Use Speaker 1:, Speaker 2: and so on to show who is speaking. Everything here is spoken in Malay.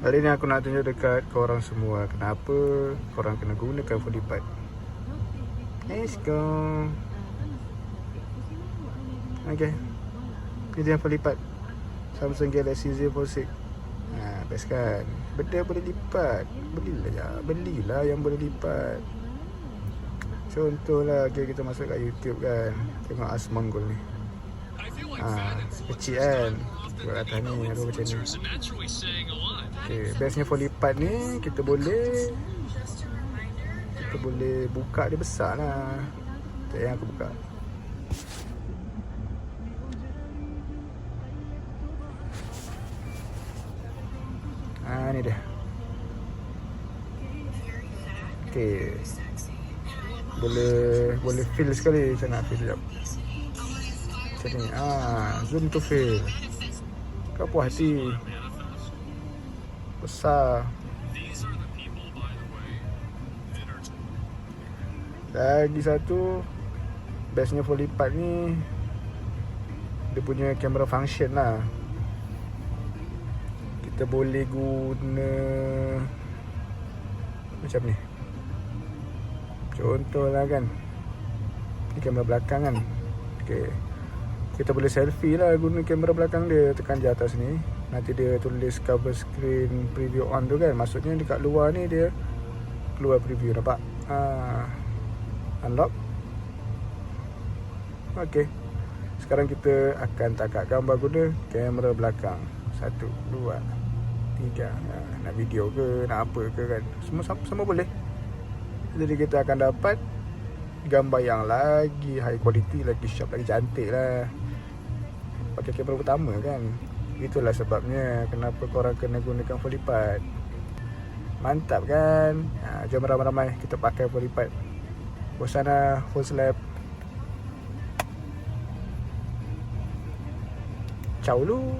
Speaker 1: Kali ni aku nak tunjuk dekat korang semua kenapa korang kena gunakan phone lipat. Let's go. Okay, pilih yang phone lipat Samsung Galaxy Z Fold 6. Best kan? Benda boleh lipat. Belilah yang boleh lipat. Contohlah kita masuk kat YouTube kan, tengok Asmongold ni. Kecil kan, tengok atas ni ada macam ni. Bestnya phone lipat ni kita boleh buka dia besar lah. Tak payah aku buka. Ni dia. Boleh feel sekali. Macam nak feel sekejap. Macam ni. Zoom to feel. Kau puas hati. Besar. Lagi satu, bestnya phone lipat ni, dia punya kamera function lah. Kita boleh guna macam ni. Contohlah kan, ni kamera belakang kan. Kita boleh selfie lah guna kamera belakang dia. Tekan je atas ni, nanti dia tulis cover screen preview on tu kan. Maksudnya dekat luar ni dia keluar preview, nampak? Unlock. Sekarang kita akan tangkap gambar guna kamera belakang. 1, 2, 3. Nak video ke, nak apa ke kan, semua boleh. Jadi kita akan dapat gambar yang lagi high quality, lagi sharp, lagi cantik lah. Pakai kamera utama kan. Itulah sebabnya kenapa korang kena gunakan phone lipat. Mantap kan? Jom ramai-ramai kita pakai phone lipat. Bosan lah phone slap. Ciao lu.